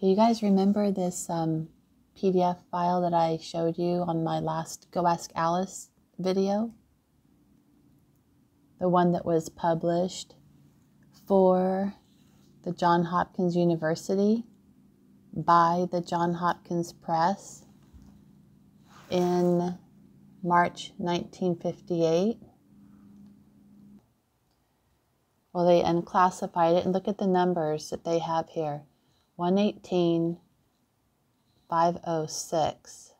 Okay, you guys remember this PDF file that I showed you on my last Go Ask Alice video? The one that was published for the Johns Hopkins University by the Johns Hopkins Press in March 1958. Well, they unclassified it, and look at the numbers that they have here. 118,506.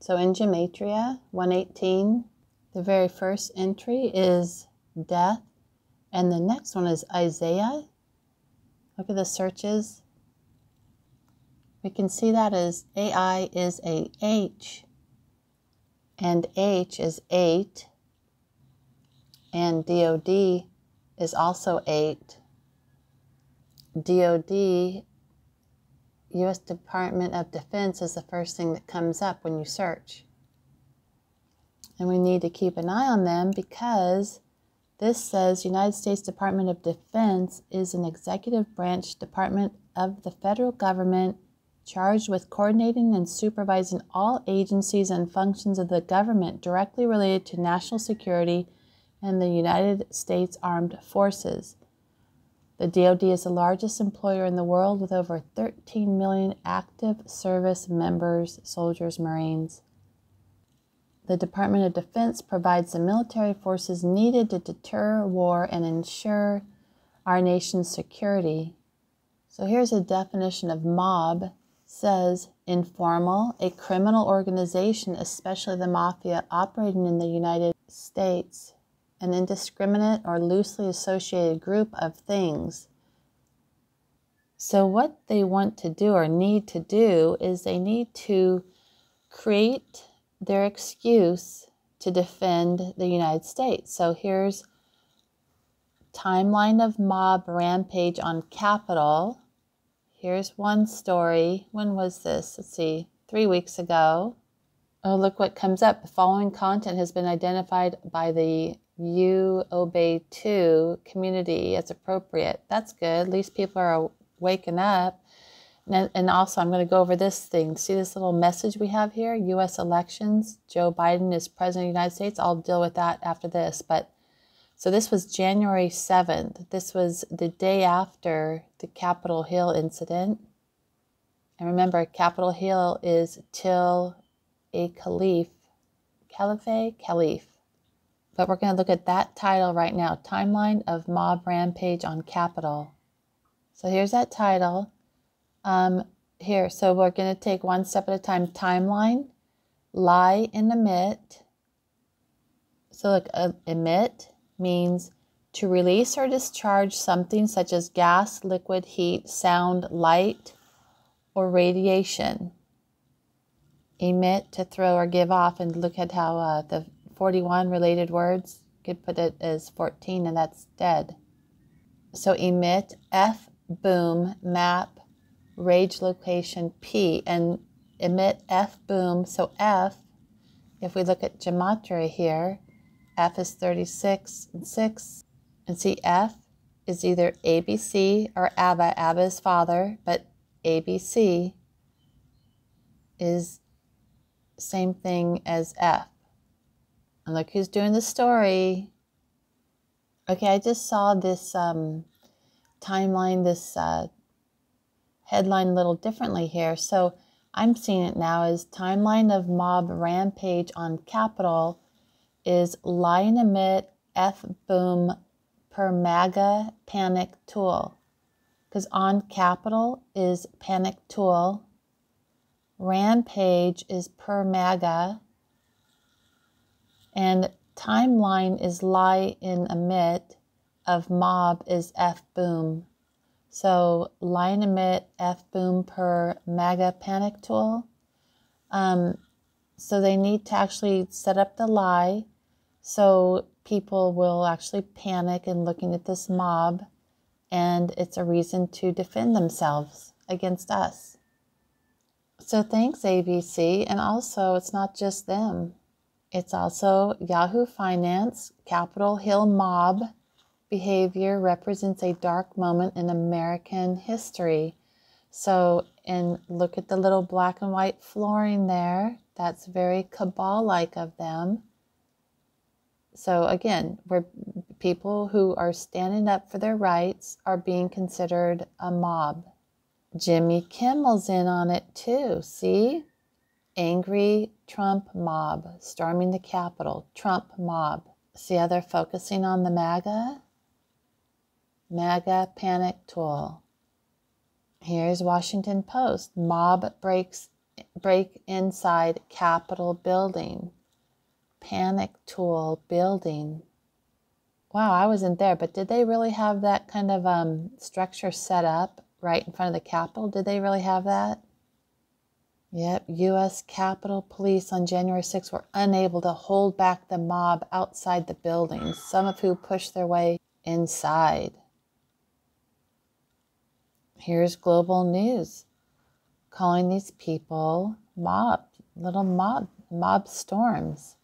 So in Gematria, 118, the very first entry is death, and the next one is Isaiah. Look at the searches. We can see that as AI is a H, and H is 8, and DOD is also 8. DOD, U.S. Department of Defense, is the first thing that comes up when you search. And we need to keep an eye on them because this says United States Department of Defense is an executive branch department of the federal government charged with coordinating and supervising all agencies and functions of the government directly related to national security and the United States Armed Forces. The DoD is the largest employer in the world with over 13 million active service members, soldiers, Marines. The Department of Defense provides the military forces needed to deter war and ensure our nation's security. So here's a definition of mob. Says informal, a criminal organization, especially the mafia, operating in the United States, an indiscriminate or loosely associated group of things. So what they want to do or need to do is they need to create their excuse to defend the United States. So here's timeline of mob rampage on Capitol. Here's one story. When was this? Let's see, 3 weeks ago. Oh, look what comes up. The following content has been identified by the You Obey To community as appropriate. That's good. At least people are waking up. And also, I'm going to go over this thing. See this little message we have here? U.S. elections. Joe Biden is president of the United States. I'll deal with that after this. So this was January 7th. This was the day after the Capitol Hill incident. And remember, Capitol Hill is till a caliph. Caliph. But we're going to look at that title right now. Timeline of mob rampage on Capitol. So here's that title. Here, so we're going to take one step at a time. Timeline, lie and emit. So look, emit means to release or discharge something such as gas, liquid, heat, sound, light, or radiation. Emit, to throw or give off, and look at how the 41 related words, could put it as 14, and that's dead. So emit, F, boom, map, rage location, P, and emit, F, boom. So F, if we look at gematria here, F is 36 and 6. And see, F is either ABC or Abba. Abba is father, but ABC is same thing as F. And look who's doing the story. Okay, I just saw this timeline, this headline a little differently here. So I'm seeing it now as timeline of mob rampage on Capitol is lie and emit, F boom per MAGA panic tool. Because on Capitol is panic tool, rampage is per MAGA, and timeline is lie and emit, of mob is F boom. So lie and emit, F boom per MAGA panic tool. So they need to actually set up the lie so people will actually panic and looking at this mob, and it's a reason to defend themselves against us. So thanks, ABC. And also, it's not just them. It's also Yahoo Finance, Capitol Hill mob, behavior represents a dark moment in American history. So, and look at the little black and white flooring there. That's very cabal-like of them. So again, where people who are standing up for their rights are being considered a mob. Jimmy Kimmel's in on it too, see? Angry Trump mob, storming the Capitol, Trump mob. See how they're focusing on the MAGA? MAGA panic tool. Here's Washington Post, mob break inside Capitol building. Panic tool building. Wow, I wasn't there, but did they really have that kind of structure set up right in front of the Capitol? Did they really have that? Yep, U.S. Capitol Police on January 6th were unable to hold back the mob outside the buildings, some of who pushed their way inside. Here's Global News calling these people little mob storms.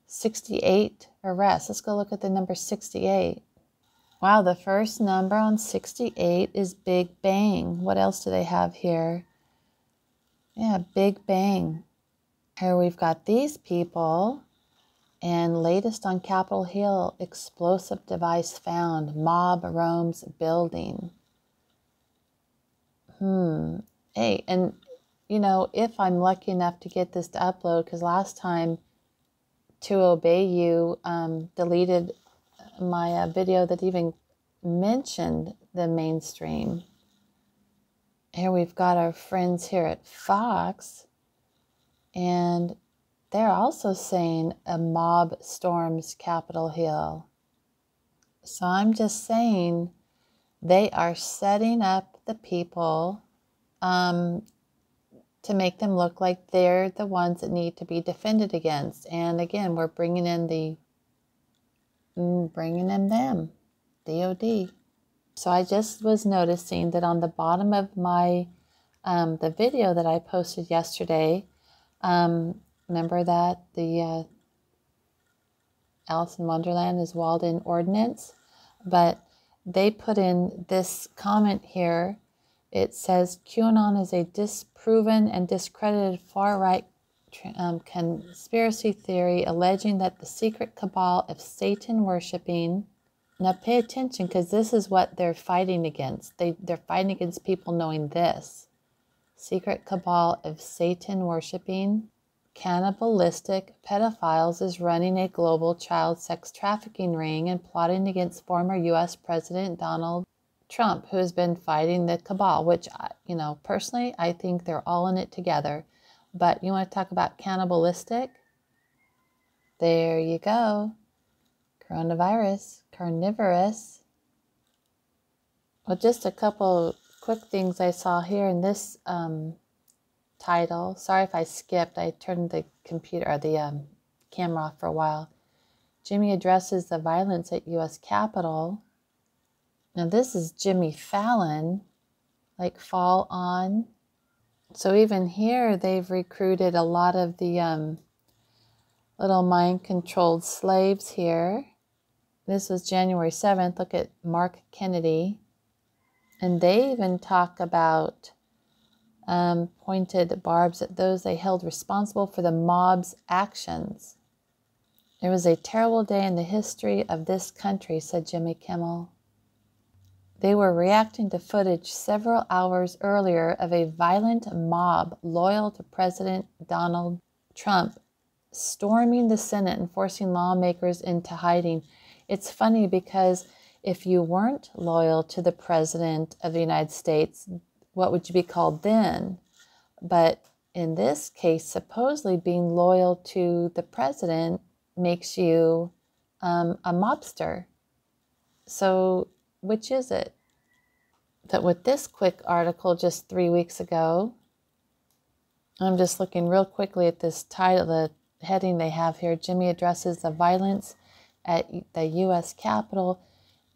68 arrests. Let's go look at the number 68. Wow, the first number on 68 is Big Bang. What else do they have here? Yeah, Big Bang. Here we've got these people. And latest on Capitol Hill, explosive device found. Mob roams building. Hey, and you know, if I'm lucky enough to get this to upload, because last time To Obey You deleted my video that even mentioned the mainstream. Here we've got our friends here at Fox, and they're also saying a mob storms Capitol Hill. So I'm just saying they are setting up the people to make them look like they're the ones that need to be defended against. And again, we're bringing in them, DOD. So I just was noticing that on the bottom of my, the video that I posted yesterday, remember that the Alice in Wonderland is walled in ordinance, but they put in this comment here. It says, QAnon is a disproven and discredited far-right conspiracy theory alleging that the secret cabal of Satan worshiping. Now pay attention, because this is what they're fighting against. They're fighting against people knowing this. Secret cabal of Satan worshiping, cannibalistic pedophiles is running a global child sex trafficking ring and plotting against former U.S. President Donald Trump, who has been fighting the cabal, which, you know, personally, I think they're all in it together. But you want to talk about cannibalistic? There you go. Coronavirus, carnivorous. Well, just a couple quick things I saw here in this title. Sorry if I skipped. I turned the computer or the camera off for a while. Jimmy addresses the violence at U.S. Capitol. Now this is Jimmy Fallon, like fall on. So even here they've recruited a lot of the little mind-controlled slaves here. This was January 7th. Look at Mark Kennedy. And they even talk about pointed barbs at those they held responsible for the mob's actions. It was a terrible day in the history of this country, said Jimmy Kimmel. They were reacting to footage several hours earlier of a violent mob loyal to President Donald Trump storming the Senate and forcing lawmakers into hiding. It's funny because if you weren't loyal to the President of the United States, what would you be called then? But in this case, supposedly being loyal to the President makes you a mobster. So which is it? That with this quick article just 3 weeks ago, I'm just looking real quickly at this title, the heading they have here, Jimmy addresses the violence at the U.S. Capitol,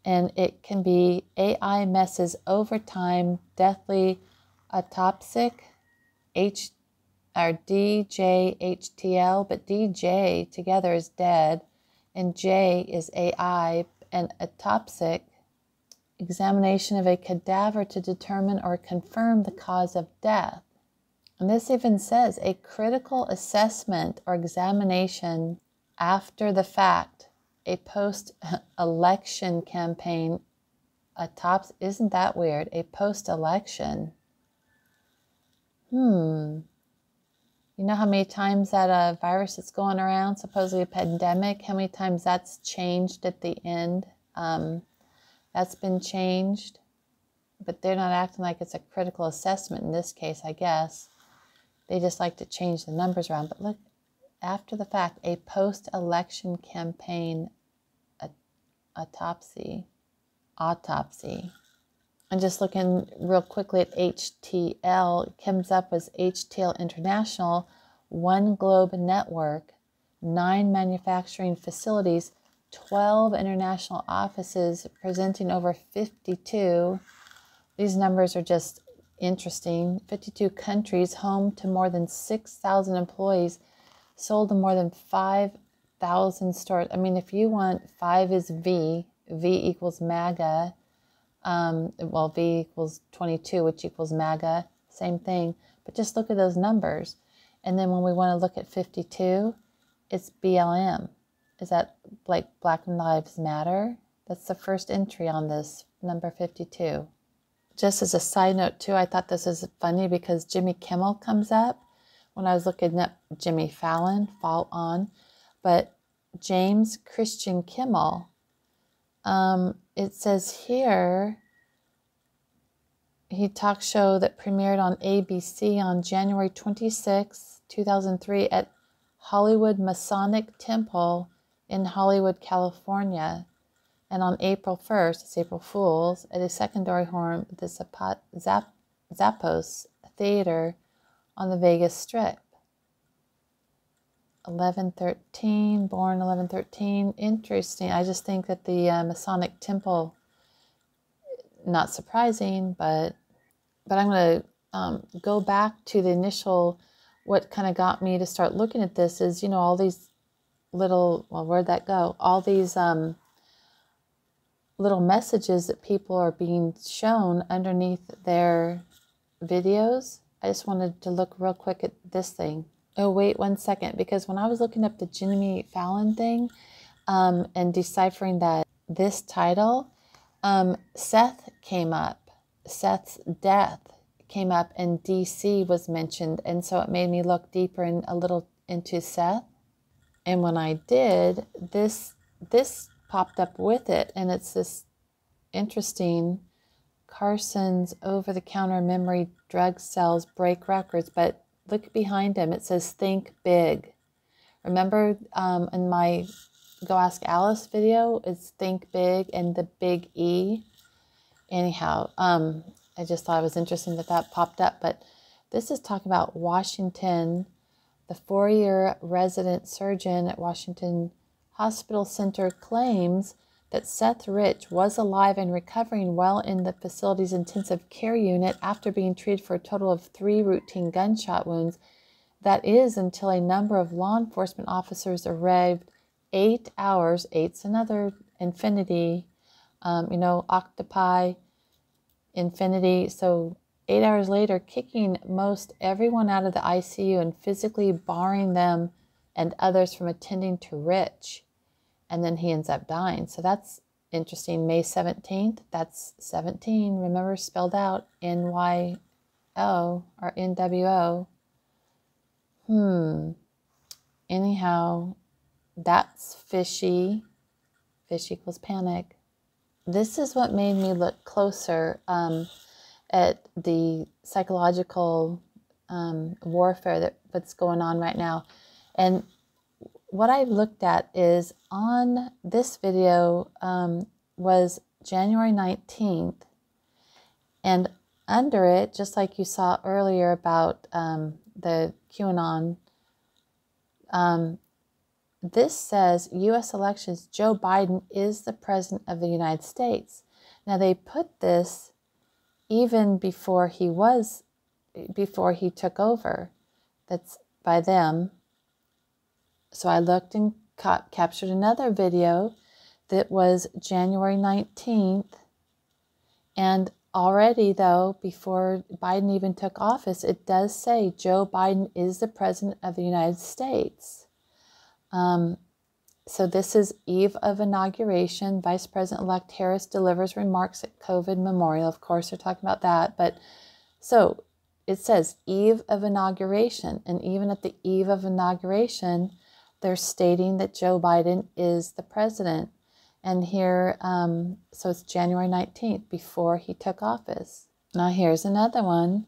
and it can be AI messes overtime, deathly autopsic, or DJHTL, but DJ together is dead, and J is AI, and autopsic examination of a cadaver to determine or confirm the cause of death. And this even says a critical assessment or examination after the fact, a post-election campaign, autopsy. Isn't that weird? A post-election. You know how many times that virus that's going around, supposedly a pandemic, how many times that's changed at the end? That's been changed, but they're not acting like it's a critical assessment in this case, I guess. They just like to change the numbers around. But look, after the fact, a post-election campaign autopsy. And just looking real quickly at HTL, it comes up as HTL International, One Globe Network, 9 manufacturing facilities, 12 international offices presenting over 52. These numbers are just interesting. 52 countries, home to more than 6,000 employees, sold to more than 5,000 stores. I mean, if you want, 5 is V equals MAGA. Well, V equals 22, which equals MAGA, same thing. But just look at those numbers. And then when we want to look at 52, it's BLM. Is that like Black Lives Matter? That's the first entry on this, number 52. Just as a side note too, I thought this is funny because Jimmy Kimmel comes up when I was looking up Jimmy Fallon, but James Christian Kimmel, it says here, he talk show that premiered on ABC on January 26, 2003 at Hollywood Masonic Temple in Hollywood, California. And on April 1st, it's April Fool's, at a secondary home at the Zappos Theater on the Vegas Strip. 11/13, born 11/13. Interesting. I just think that the Masonic Temple, not surprising, but I'm going to go back to the initial, what kind of got me to start looking at this is, you know, all these little, well, where'd that go? All these little messages that people are being shown underneath their videos. I just wanted to look real quick at this thing. Oh, wait 1 second, because when I was looking up the Jimmy Fallon thing and deciphering this title, Seth came up. Seth's death came up and DC was mentioned. And so it made me look deeper and a little into Seth. And when I did, this popped up with it. And it's this interesting, Carson's over-the-counter memory drug cells break records. But look behind him. It says, think big. Remember in my Go Ask Alice video, it's think big and the big E. Anyhow, I just thought it was interesting that popped up. But this is talking about Washington. The 4-year resident surgeon at Washington Hospital Center claims that Seth Rich was alive and recovering well in the facility's intensive care unit after being treated for a total of 3 routine gunshot wounds. That is until a number of law enforcement officers arrived 8 hours, 8's another infinity, octopi, infinity. So 8 hours later, kicking most everyone out of the ICU and physically barring them and others from attending to Rich. And then he ends up dying. So that's interesting. May 17th, that's 17. Remember, spelled out NYO or NWO. Anyhow, that's fishy. Fish equals panic. This is what made me look closer at the psychological warfare that's going on right now. And what I looked at is on this video was January 19th. And under it, just like you saw earlier about the QAnon, this says U.S. elections, Joe Biden is the president of the United States. Now they put this even before he took over. That's by them. So I looked and captured another video that was January 19th. And already, though, before Biden even took office, it does say Joe Biden is the President of the United States. So this is eve of inauguration. Vice President-elect Harris delivers remarks at COVID memorial. Of course, they're talking about that. But so it says eve of inauguration. And even at the eve of inauguration, they're stating that Joe Biden is the president. And here, so it's January 19th, before he took office. Now here's another one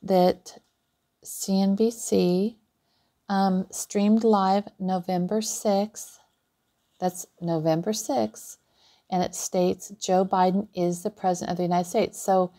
that CNBC streamed live November 6th. That's November 6th. And it states Joe Biden is the president of the United States. So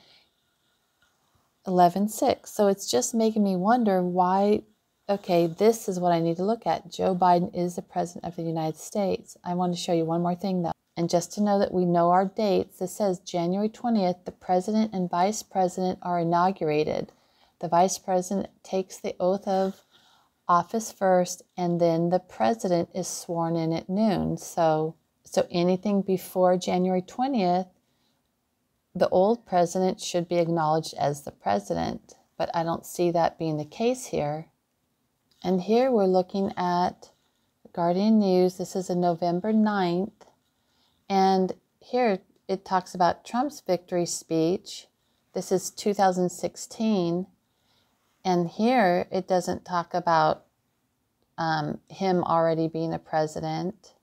11/6. So it's just making me wonder why. Okay, this is what I need to look at. Joe Biden is the president of the United States. I want to show you one more thing, though. And just to know that we know our dates, this says January 20th, the president and vice president are inaugurated. The vice president takes the oath of office first, and then the president is sworn in at noon. So anything before January 20th, the old president should be acknowledged as the president. But I don't see that being the case here. And here we're looking at Guardian News. This is a November 9th. And here it talks about Trump's victory speech. This is 2016. And here it doesn't talk about him already being a president,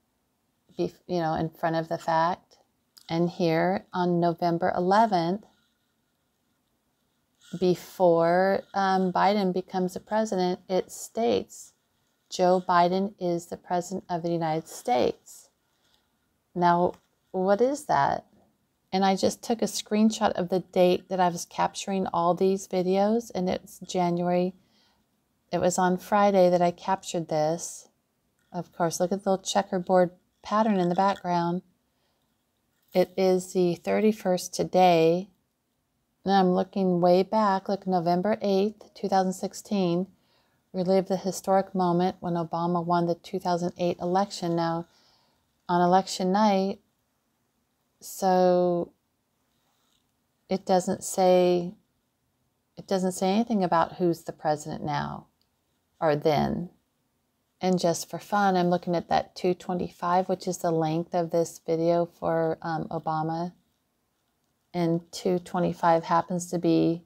in front of the fact. And here on November 11th, before Biden becomes a president, it states Joe Biden is the president of the United States. Now, what is that? And I just took a screenshot of the date that I was capturing all these videos, and it's January. It was on Friday that I captured this. Of course, look at the little checkerboard pattern in the background. It is the 31st today. And I'm looking way back, look, November 8th, 2016, relive the historic moment when Obama won the 2008 election. Now, on election night, so it doesn't say anything about who's the president now or then. And just for fun, I'm looking at that 225, which is the length of this video for Obama. And 225 happens to be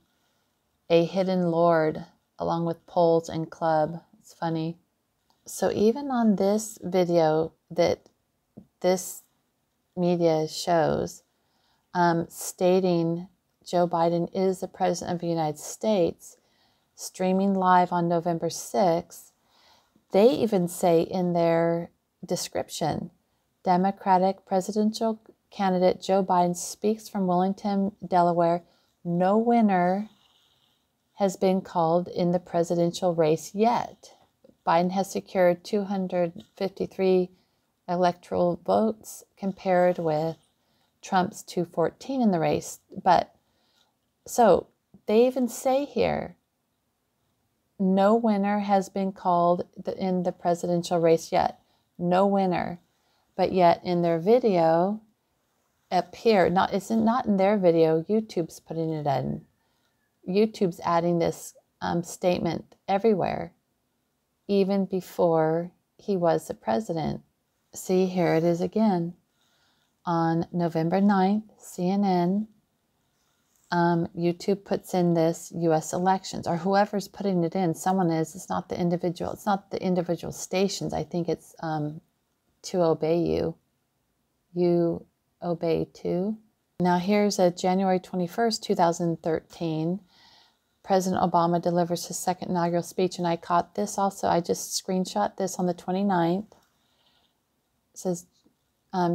a hidden lord along with poles and club. It's funny. So even on this video that this media shows, stating Joe Biden is the president of the United States, streaming live on November 6th, they even say in their description, Democratic presidential candidate Joe Biden speaks from Wilmington, Delaware. No winner has been called in the presidential race yet. Biden has secured 253 electoral votes compared with Trump's 214 in the race. But so they even say here, no winner has been called in the presidential race yet. No winner. But yet in their video, up here, it's not in their video, YouTube's putting it in. YouTube's adding this statement everywhere, even before he was the president. See, here it is again. On November 9th, CNN, YouTube puts in this U.S. elections, or whoever's putting it in, someone is, it's not the individual stations. I think it's to obey you. You obey too. Now here's a January 21st, 2013. President Obama delivers his second inaugural speech, and I caught this also. I just screenshot this on the 29th. It says,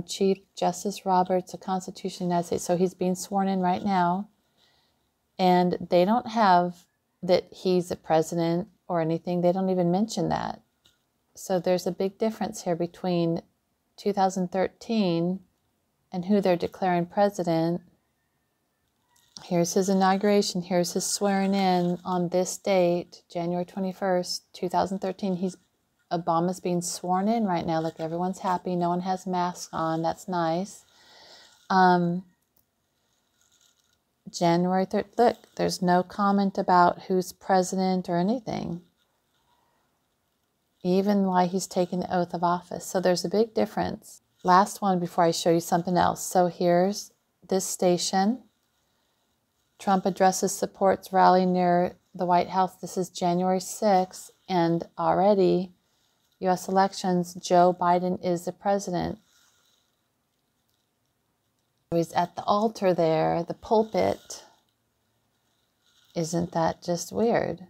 Chief Justice Roberts, the Constitution of the United States. So he's being sworn in right now. And they don't have that he's a president or anything. They don't even mention that. So there's a big difference here between 2013 and who they're declaring president. Here's his inauguration. Here's his swearing in on this date, January 21st, 2013. He's Obama's being sworn in right now. Look, everyone's happy. No one has masks on. That's nice. January 3rd. Look, there's no comment about who's president or anything. Even why he's taking the oath of office. So there's a big difference. Last one before I show you something else. So here's this station. Trump addresses supports rally near the White House. This is January 6th. And already, U.S. elections, Joe Biden is the president. He's at the altar there, the pulpit. Isn't that just weird?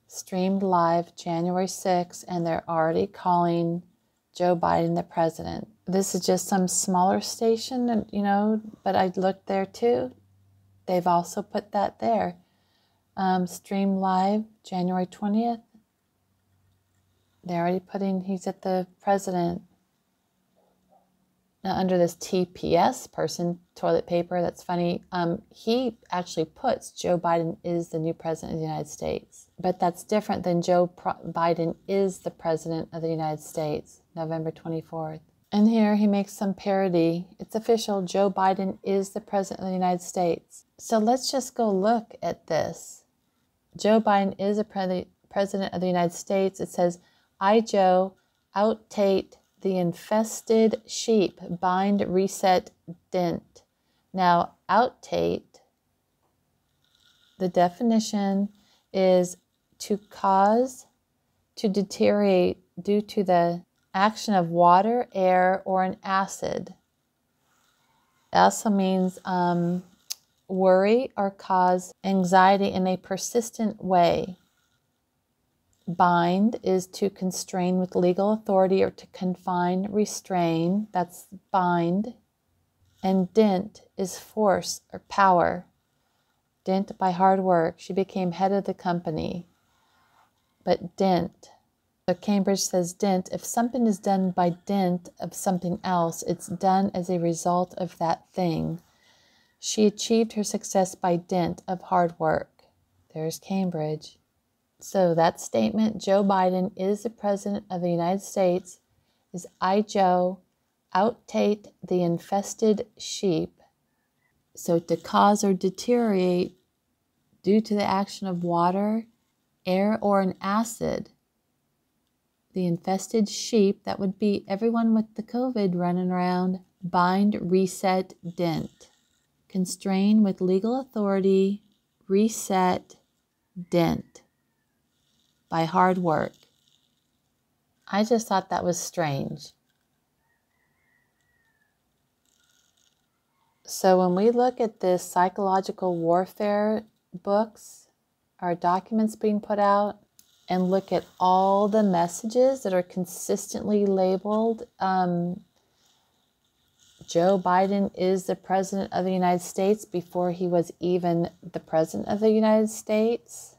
Streamed live January 6th, and they're already calling Joe Biden the president. This is just some smaller station, you know, but I looked there too. They've also put that there. Stream live January 20th. They're already putting, he's at the president. Now, under this TPS person, toilet paper, that's funny, he actually puts Joe Biden is the new president of the United States. But that's different than Joe Biden is the president of the United States, November 24th. And here he makes some parody. It's official, Joe Biden is the president of the United States. So let's just go look at this. Joe Biden is the president of the United States. It says, I, Joe, out-tate the infested sheep, bind, reset, dent. Now, out-tate, the definition is to cause to deteriorate due to the action of water, air, or an acid. It also means worry or cause anxiety in a persistent way. Bind is to constrain with legal authority or to confine, restrain. That's bind. And dent is force or power. Dent by hard work. She became head of the company. But dent. So Cambridge says dent. If something is done by dint of something else, it's done as a result of that thing. She achieved her success by dint of hard work. There's Cambridge. So that statement, Joe Biden is the president of the United States, is I, Joe, out-tate the infested sheep. So to cause or deteriorate due to the action of water, air, or an acid. The infested sheep, that would be everyone with the COVID running around, bind, reset, dent. Constrain with legal authority, reset, dent. By hard work. I just thought that was strange. So when we look at this psychological warfare books, or documents being put out, and look at all the messages that are consistently labeled, Joe Biden is the president of the United States before he was even the president of the United States.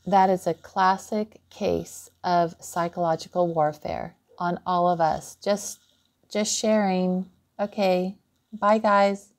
That is a classic case of psychological warfare on all of us. Just sharing. Okay, bye guys.